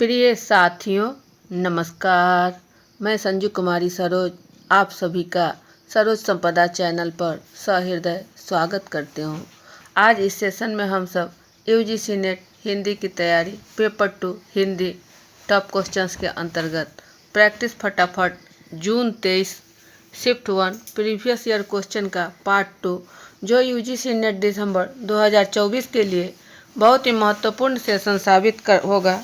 प्रिय साथियों, नमस्कार। मैं संजू कुमारी सरोज आप सभी का सरोज संपदा चैनल पर सहृदय स्वागत करते हूँ। आज इस सेशन में हम सब यूजीसी नेट हिंदी की तैयारी पेपर 2 हिंदी टॉप क्वेश्चंस के अंतर्गत प्रैक्टिस फटाफट जून 23 शिफ्ट 1 प्रीवियस ईयर क्वेश्चन का पार्ट 2 जो यूजीसी नेट दिसंबर 2024 के लिए बहुत ही महत्वपूर्ण सेशन साबित होगा।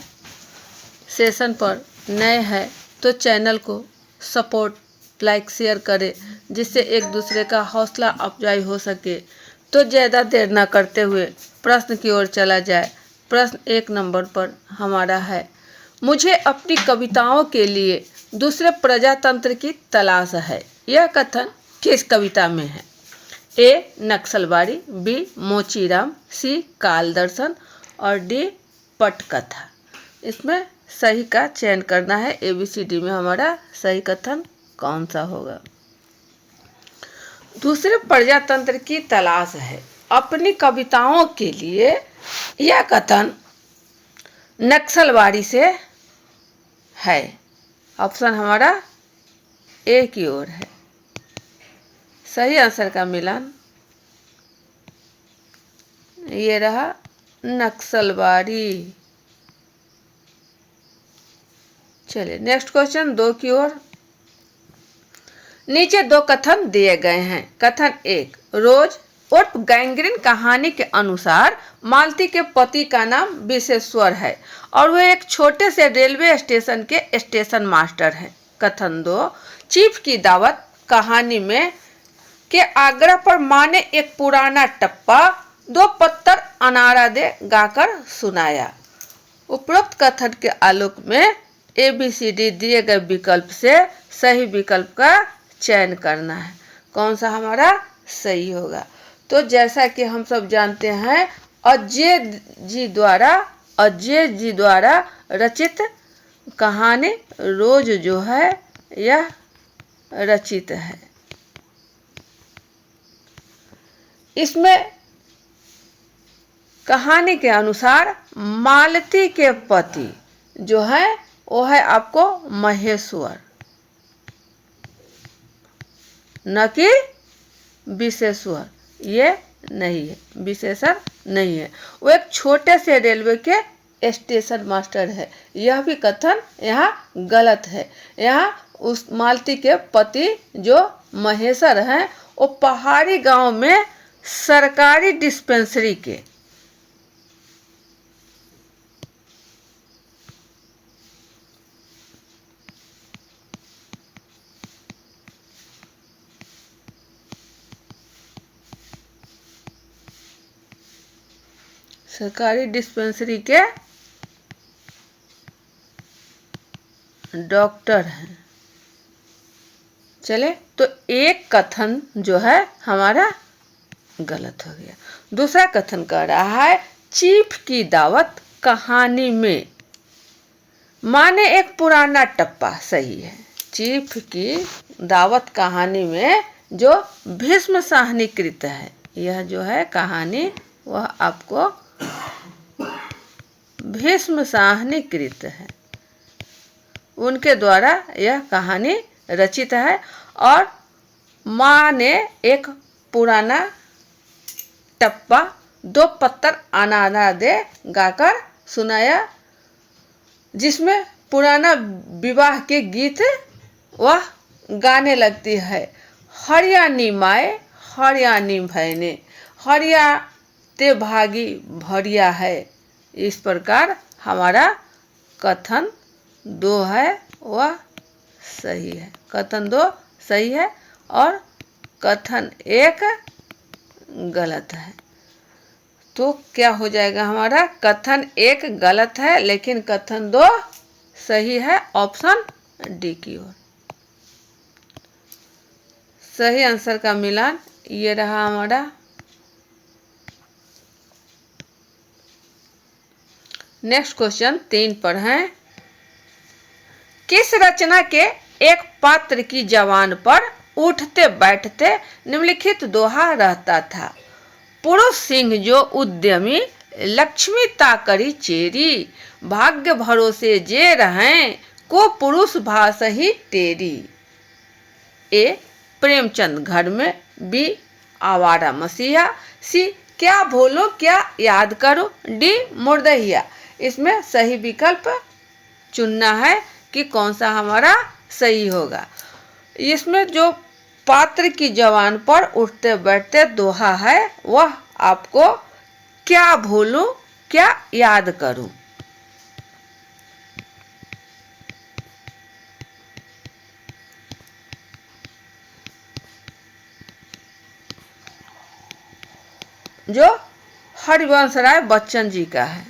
सेशन पर नए हैं तो चैनल को सपोर्ट लाइक शेयर करें जिससे एक दूसरे का हौसला अफजाई हो सके। तो ज़्यादा देर न करते हुए प्रश्न की ओर चला जाए। प्रश्न 1 नंबर पर हमारा है, मुझे अपनी कविताओं के लिए दूसरे प्रजातंत्र की तलाश है। यह कथन किस कविता में है? ए नक्सलवाड़ी, बी मोचीराम, सी काल दर्शन और डी पटकथा। इसमें सही का चयन करना है। ABCD में हमारा सही कथन कौन सा होगा? दूसरे प्रजातंत्र की तलाश है अपनी कविताओं के लिए, यह कथन नक्सलवाड़ी से है। ऑप्शन हमारा ए की ओर है। सही आंसर का मिलान ये रहा, नक्सलवाड़ी। चलिए नेक्स्ट क्वेश्चन 2 की ओर। नीचे 2 कथन दिए गए हैं। कथन 1, रोज उर्फ गैंग्रीन कहानी के अनुसार मालती के पति का नाम विश्वेश्वर है और वह एक छोटे से रेलवे स्टेशन के स्टेशन मास्टर हैं। कथन 2, चीफ की दावत कहानी में के आग्रह पर माँ ने एक पुराना टप्पा 2 पत्तर अनारा दे गाकर सुनाया। उपरोक्त कथन के आलोक में ABCD दिए गए विकल्प से सही विकल्प का चयन करना है। कौन सा हमारा सही होगा? तो जैसा कि हम सब जानते हैं, अजय जी द्वारा रचित कहानी रोज जो है यह रचित है। इसमें कहानी के अनुसार मालती के पति जो है वो है आपको महेश्वर, न कि विश्वेश्वर। ये नहीं है, विशेषण नहीं है। वो एक छोटे से रेलवे के स्टेशन मास्टर है। यह भी कथन यहाँ गलत है। यहाँ उस मालती के पति जो महेश्वर हैं वो पहाड़ी गांव में सरकारी डिस्पेंसरी के डॉक्टर हैं। चले तो एक कथन जो है हमारा गलत हो गया। दूसरा कथन कह रहा है, चीफ की दावत कहानी में माँ ने एक पुराना टप्पा। सही है। चीफ की दावत कहानी में जो भीष्म साहनीकृत है, यह जो है कहानी वह आपको भीष्म साहनीकृत है, उनके द्वारा यह कहानी रचित है। और माँ ने एक पुराना टप्पा 2 पत्तर अनारा दे गाकर सुनाया, जिसमें पुराना विवाह के गीत वह गाने लगती है। हरियाणी माए हरियाणी भैने, हरिया ते भागी भरिया है। इस प्रकार हमारा कथन 2 है वह सही है। कथन 2 सही है और कथन 1 गलत है। तो क्या हो जाएगा हमारा? कथन 1 गलत है लेकिन कथन 2 सही है। ऑप्शन डी की ओर। सही आंसर का मिलान ये रहा हमारा। नेक्स्ट क्वेश्चन 3 पर है, किस रचना के एक पात्र की जवान पर उठते बैठते निम्नलिखित दोहा रहता था? पुरुष सिंह जो उद्यमी लक्ष्मी ताकरी चेरी, भाग्य भरोसे जे रहें, को पुरुष भास ही तेरी। ए प्रेमचंद घर में, बी आवारा मसीहा, सी क्या भूलो क्या याद करो, डी मुर्दहिया। इसमें सही विकल्प चुनना है कि कौन सा हमारा सही होगा। इसमें जो पात्र की जवान पर उठते बैठते दोहा है वह आपको क्या भूलूं क्या याद करूं। जो हरिवंश राय बच्चन जी का है।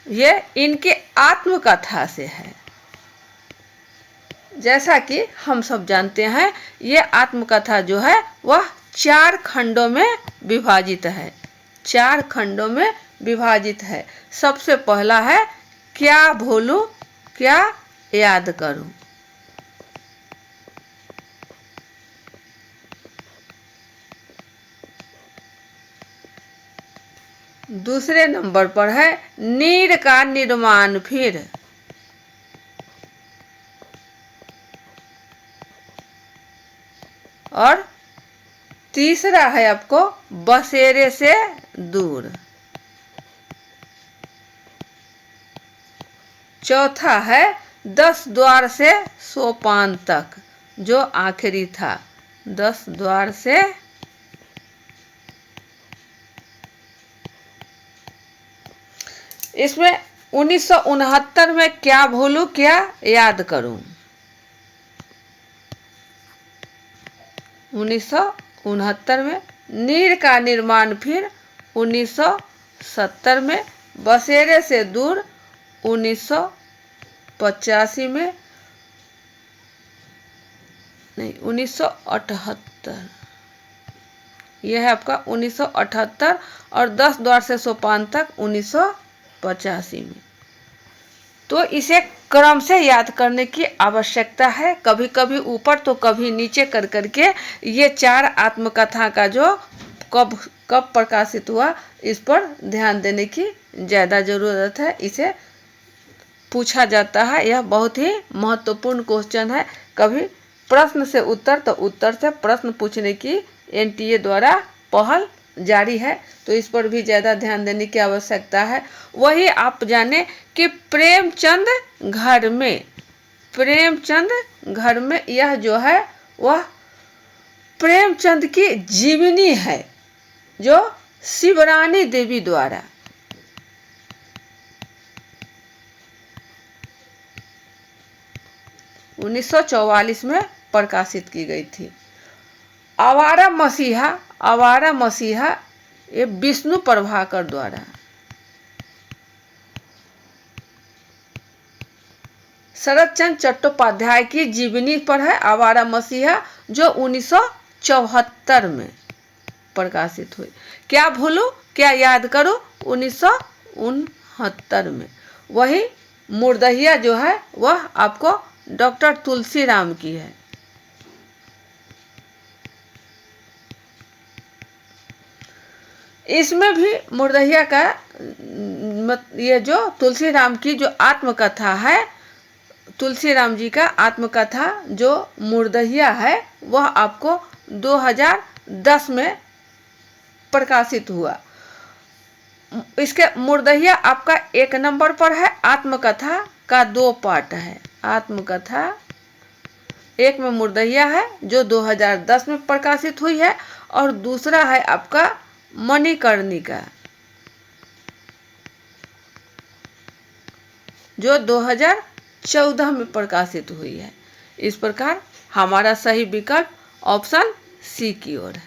ये इनके आत्मकथा से है। जैसा कि हम सब जानते हैं ये आत्मकथा जो है वह 4 खंडों में विभाजित है। 4 खंडों में विभाजित है। सबसे पहला है क्या भूलूं क्या याद करूं। दूसरे नंबर पर है नीर का निर्माण फिर। और तीसरा है आपको बसेरे से दूर। चौथा है 10 द्वार से सोपान तक, जो आखिरी था। 10 द्वार से इसमें 1969 में क्या भूलूं क्या याद करूं। 1969 में नीर का निर्माण फिर। 1970 में बसेरे से दूर। 1985 में नहीं 1978 यह है आपका 1978। और 10 द्वार से सोपान तक 1985 में। तो इसे क्रम से याद करने की आवश्यकता है। कभी कभी ऊपर तो कभी नीचे कर करके ये 4 आत्मकथा का जो कब कब प्रकाशित हुआ इस पर ध्यान देने की ज़्यादा ज़रूरत है। इसे पूछा जाता है। यह बहुत ही महत्वपूर्ण क्वेश्चन है। कभी प्रश्न से उत्तर तो उत्तर से प्रश्न पूछने की एनटीए द्वारा पहल जारी है। तो इस पर भी ज़्यादा ध्यान देने की आवश्यकता है। वही आप जाने कि प्रेमचंद घर में यह जो है वह प्रेमचंद की जीवनी है जो शिवरानी देवी द्वारा उन्नीस सौ 1944 में प्रकाशित की गई थी। आवारा मसीहा ये विष्णु प्रभाकर द्वारा। शरद चंद्र चट्टोपाध्याय की जीवनी पर है आवारा मसीहा, जो 1974 में प्रकाशित हुई। क्या भूलूं क्या याद करूं 1969 में। वही मुर्दहिया जो है वह आपको डॉक्टर तुलसीराम की है। इसमें भी मुर्दहिया का ये जो तुलसीराम की जो आत्मकथा है, तुलसीराम जी का आत्मकथा जो मुर्दहिया है वह आपको 2010 में प्रकाशित हुआ। इसके मुर्दहिया आपका 1 नंबर पर है। आत्मकथा का 2 पार्ट है। आत्मकथा 1 में मुर्दहिया है जो 2010 में प्रकाशित हुई है। और दूसरा है आपका मणिकर्णिका जो 2014 में प्रकाशित हुई है। इस प्रकार हमारा सही विकल्प ऑप्शन सी की ओर है।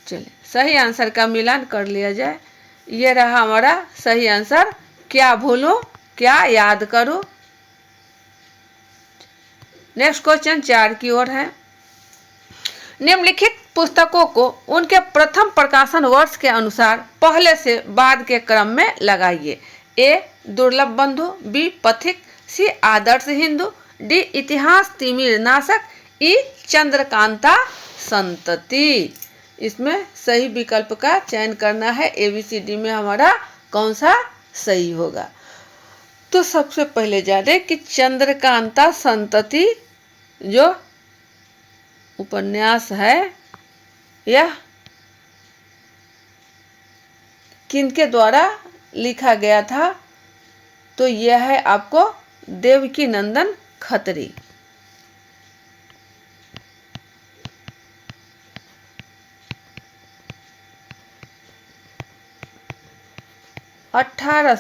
चलिए सही आंसर का मिलान कर लिया जाए। ये रहा हमारा सही आंसर। क्या भूलूं क्या याद करूं। नेक्स्ट क्वेश्चन 4 की ओर है। निम्नलिखित पुस्तकों को उनके प्रथम प्रकाशन वर्ष के अनुसार पहले से बाद के क्रम में लगाइए। ए दुर्लभ बंधु, बी पथिक, सी आदर्श हिंदू, डी इतिहास तिमिर नाशक, ई चंद्रकांता संतति। इसमें सही विकल्प का चयन करना है। ABCD में हमारा कौन सा सही होगा। तो सबसे पहले जाने कि चंद्रकांता संतति जो उपन्यास है यह किनके द्वारा लिखा गया था, तो यह है आपको देवकी नंदन खत्री। अठारह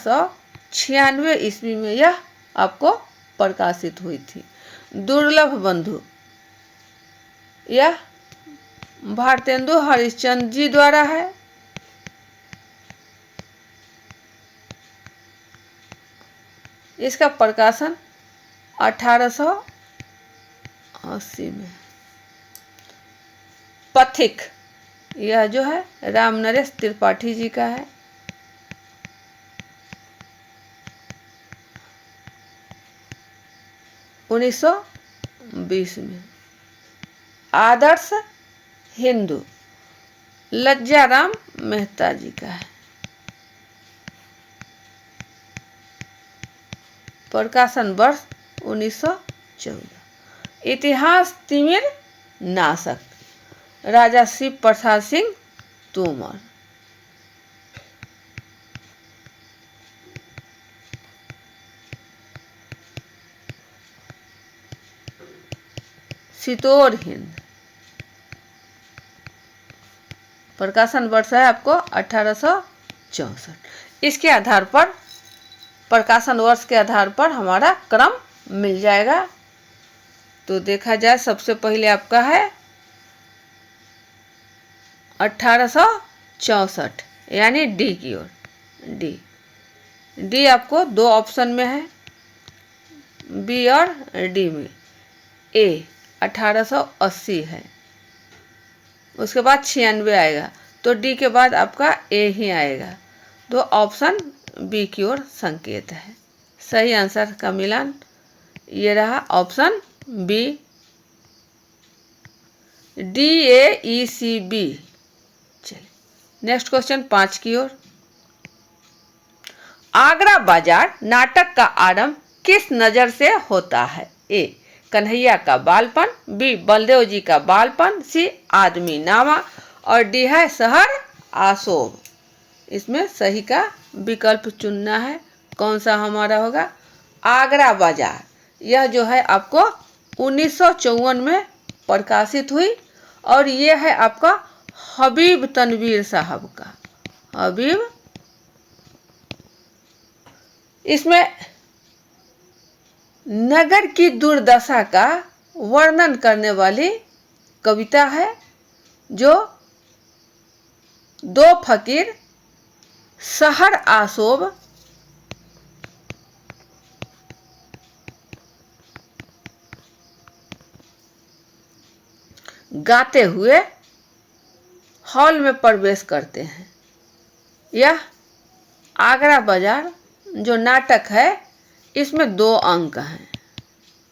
96 ईस्वी में यह आपको प्रकाशित हुई थी। दुर्लभ बंधु यह भारतेंदु हरिश्चंद्र जी द्वारा है। इसका प्रकाशन 1880 में। पथिक यह जो है राम नरेश त्रिपाठी जी का है। उन्नीस 1920 में। आदर्श हिंदू लज्जाराम मेहता जी का है। प्रकाशन वर्ष 1914। इतिहास तिमिर नाशक राजा शिव प्रसाद सिंह तोमर। सितोर हिंद प्रकाशन वर्ष है आपको 1864। इसके आधार पर प्रकाशन वर्ष के आधार पर हमारा क्रम मिल जाएगा। तो देखा जाए सबसे पहले आपका है 1864 यानी डी की ओर। डी आपको दो ऑप्शन में है, बी और डी में। ए 1880 है, उसके बाद 96 आएगा, तो डी के बाद आपका ए ही आएगा। तो ऑप्शन बी की ओर संकेत है। सही आंसर का मिलान ये रहा ऑप्शन बी, DAECB। चलिए नेक्स्ट क्वेश्चन 5 की ओर। आगरा बाजार नाटक का आरंभ किस नज़र से होता है? ए कन्हैया का बालपन, बी बलदेव जी का बालपन, सी आदमी नामा और डी है शहर आशोभ। इसमें सही का विकल्प चुनना है। कौन सा हमारा होगा? आगरा बाजार। यह जो है आपको 1954 में प्रकाशित हुई और ये है आपका हबीब तनवीर साहब का। हबीब, इसमें नगर की दुर्दशा का वर्णन करने वाली कविता है जो दो फकीर शहर आशोभ गाते हुए हॉल में प्रवेश करते हैं। यह आगरा बाजार जो नाटक है इसमें 2 अंक हैं।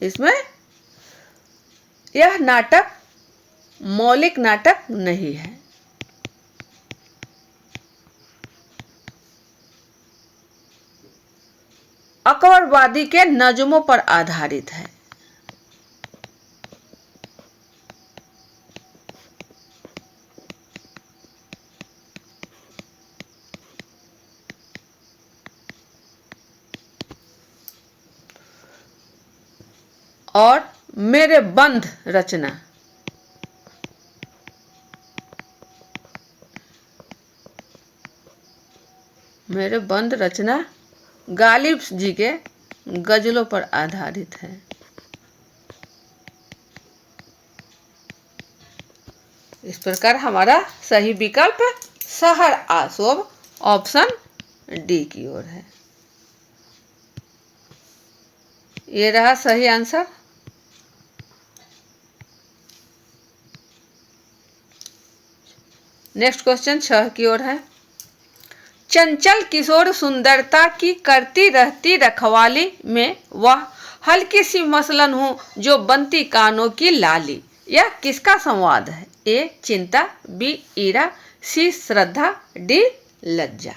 इसमें यह नाटक मौलिक नाटक नहीं है। अकबरवादी के नज़्मों पर आधारित है। और मेरे बंध रचना मेरे बंध रचना गालिब जी के गजलों पर आधारित है। इस प्रकार हमारा सही विकल्प शहर आशोभ ऑप्शन डी की ओर है। ये रहा सही आंसर। नेक्स्ट क्वेश्चन 6 की ओर है। चंचल किशोर सुंदरता की करती रहती रखवाली में वह हल्की सी मसलन हूँ जो बनती कानों की लाली। यह किसका संवाद है? ए चिंता, बी ईरा, सी श्रद्धा, डी लज्जा।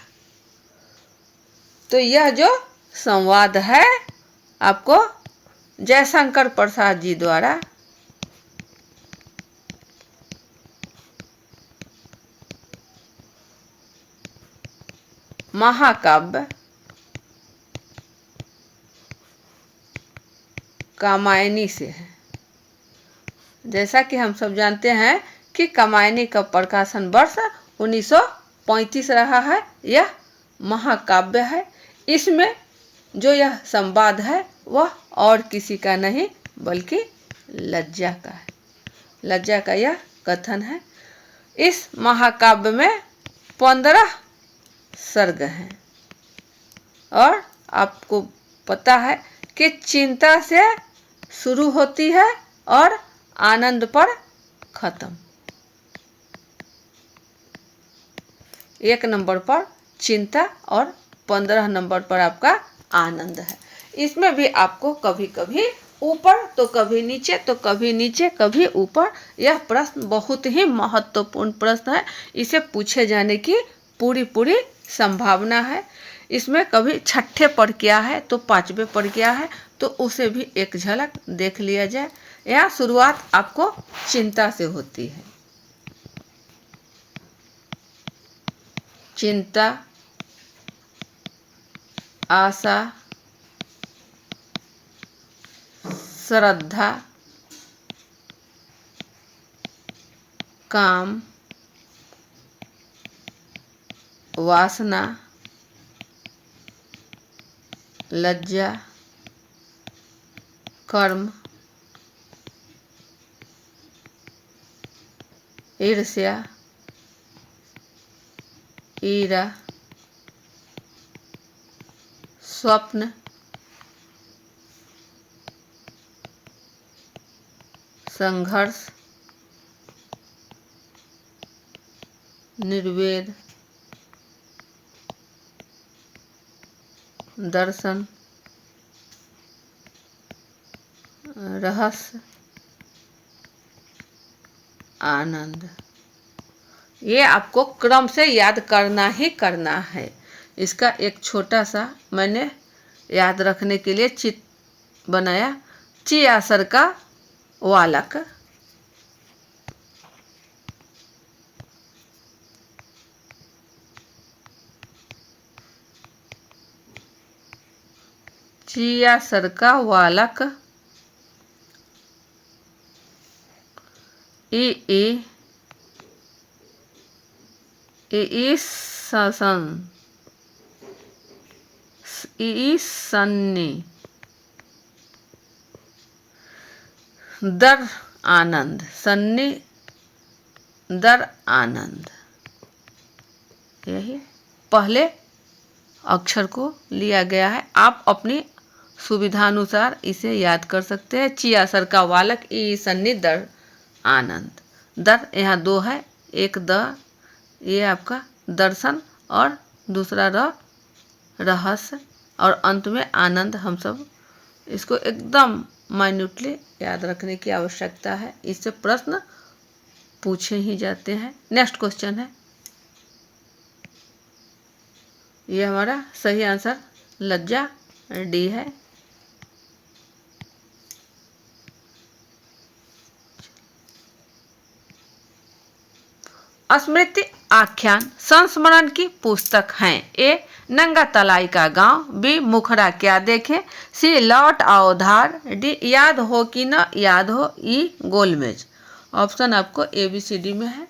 तो यह जो संवाद है आपको जयशंकर प्रसाद जी द्वारा महाकाव्य कामायनी से है। जैसा कि हम सब जानते हैं कि कामायनी का प्रकाशन वर्ष 1935 रहा है। यह महाकाव्य है। इसमें जो यह संवाद है वह और किसी का नहीं बल्कि लज्जा का है। लज्जा का यह कथन है। इस महाकाव्य में 15 सर्ग हैं और आपको पता है कि चिंता से शुरू होती है और आनंद पर खत्म। 1 नंबर पर चिंता और 15 नंबर पर आपका आनंद है। इसमें भी आपको कभी कभी ऊपर तो कभी नीचे तो कभी नीचे कभी ऊपर। यह प्रश्न बहुत ही महत्वपूर्ण प्रश्न है। इसे पूछे जाने की पूरी संभावना है। इसमें कभी छठे पर क्या है तो 5वें पर क्या है तो उसे भी एक झलक देख लिया जाए। यहाँ शुरुआत आपको चिंता से होती है। चिंता, आशा, श्रद्धा, काम, वासना, लज्जा, कर्म, ईर्ष्या, ईरा, स्वप्न, संघर्ष, निर्वेद, दर्शन, रहस्य, आनंद। ये आपको क्रम से याद करना ही करना है। इसका एक छोटा सा मैंने याद रखने के लिए चित्र बनाया। चियासर का वालक, चियासर का वालक, ईसन्नी, दर आनंद, सन्नी दर आनंद। यही पहले अक्षर को लिया गया है। आप अपनी सुविधानुसार इसे याद कर सकते हैं। चियासर का वालक, ई सन्नी दर आनंद। दर यहाँ 2 है, एक द ये आपका दर्शन और दूसरा रहस्य और अंत में आनंद। हम सब इसको एकदम माइन्यूटली याद रखने की आवश्यकता है। इससे प्रश्न पूछे ही जाते हैं। नेक्स्ट क्वेश्चन है, ये हमारा सही आंसर लज्जा डी है। स्मृति आख्यान संस्मरण की पुस्तक हैं। ए नंगा तलाई का गांव, बी मुखड़ा क्या देखे, सी लौट आओ धार, डी याद हो कि न याद हो, ई गोलमेज। ऑप्शन आपको ABCD में है।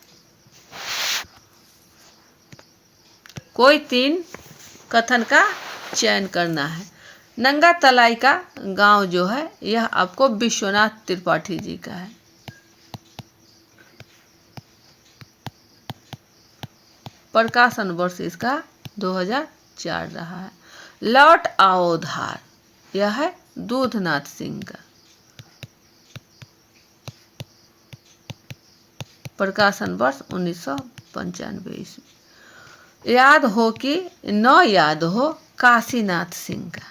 कोई 3 कथन का चयन करना है। नंगा तलाई का गांव जो है यह आपको विश्वनाथ त्रिपाठी जी का है। प्रकाशन वर्ष इसका 2004 रहा है। लौट आओ धार यह है दूधनाथ सिंह का। प्रकाशन वर्ष 1995 ईस्वी। याद हो कि न याद हो, काशीनाथ सिंह का।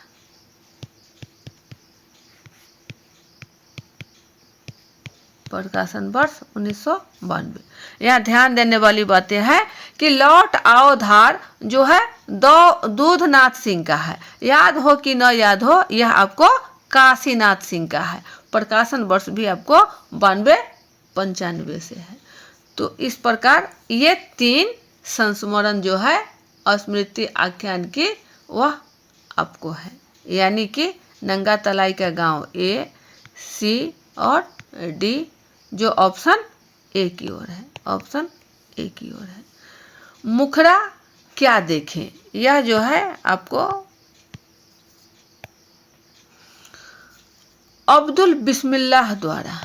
प्रकाशन वर्ष 1992। यहाँ ध्यान देने वाली बातें हैं कि लौट आओ धार जो है दूधनाथ सिंह का है। याद हो कि न याद हो, यह आपको काशीनाथ सिंह का है। प्रकाशन वर्ष भी आपको 92-95 से है। तो इस प्रकार ये 3 संस्मरण जो है स्मृति आख्यान की वह आपको है, यानी कि नंगा तलाई का गांव A, C और D, जो ऑप्शन ए की ओर है, ऑप्शन ए की ओर है। मुखड़ा क्या देखें, यह जो है आपको अब्दुल बिस्मिल्लाह द्वारा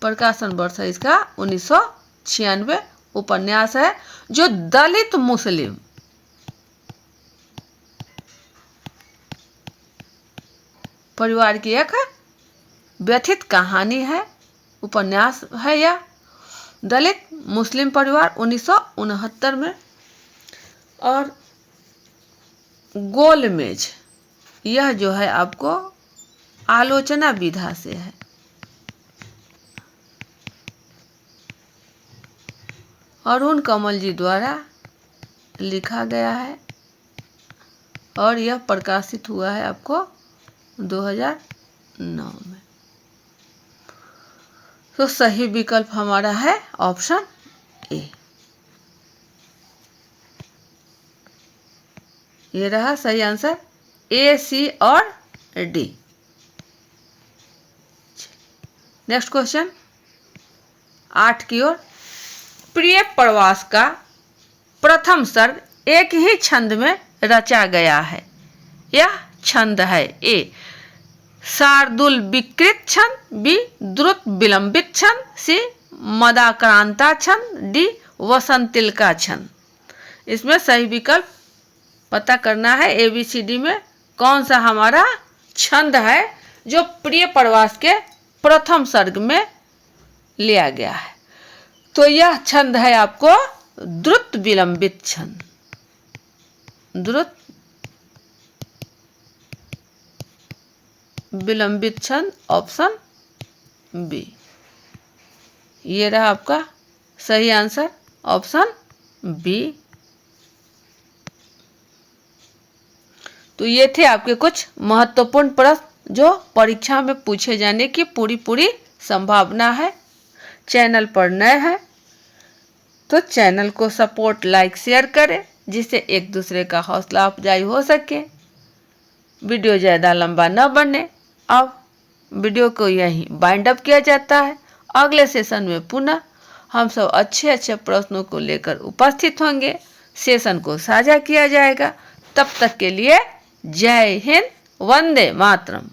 प्रकाशन वर्ष है इसका 1996। उपन्यास है जो दलित मुस्लिम परिवार की एक व्यथित कहानी है। उपन्यास है यह दलित मुस्लिम परिवार 1969 में। और गोलमेज, यह जो है आपको आलोचना विधा से है। अरुण कमल जी द्वारा लिखा गया है और यह प्रकाशित हुआ है आपको 2009 में। तो सही विकल्प हमारा है ऑप्शन ए। ये रहा सही आंसर, A, C और D। नेक्स्ट क्वेश्चन 8 की ओर। प्रिय प्रवास का प्रथम सर्ग एक ही छंद में रचा गया है। यह छंद है A, शार्दुल विकृत छंद, B, द्रुत विलंबित छंद, C, मदाक्रांता छंद, D, वसंतिल्का छंद। इसमें सही विकल्प पता करना है। ABCD में कौन सा हमारा छंद है जो प्रिय प्रवास के प्रथम सर्ग में लिया गया है। तो यह छंद है आपको द्रुत विलंबित छंद, द्रुत विलंबित छंद, ऑप्शन बी। ये रहा आपका सही आंसर, ऑप्शन बी। तो ये थे आपके कुछ महत्वपूर्ण प्रश्न जो परीक्षा में पूछे जाने की पूरी संभावना है। चैनल पर नए हैं तो चैनल को सपोर्ट, लाइक, शेयर करें जिससे एक दूसरे का हौसला अफजाई हो सके। वीडियो ज़्यादा लंबा न बने। अब वीडियो को यहीं बाइंड अप किया जाता है। अगले सेशन में पुनः हम सब अच्छे प्रश्नों को लेकर उपस्थित होंगे। सेशन को साझा किया जाएगा। तब तक के लिए जय हिंद, वंदे मातरम।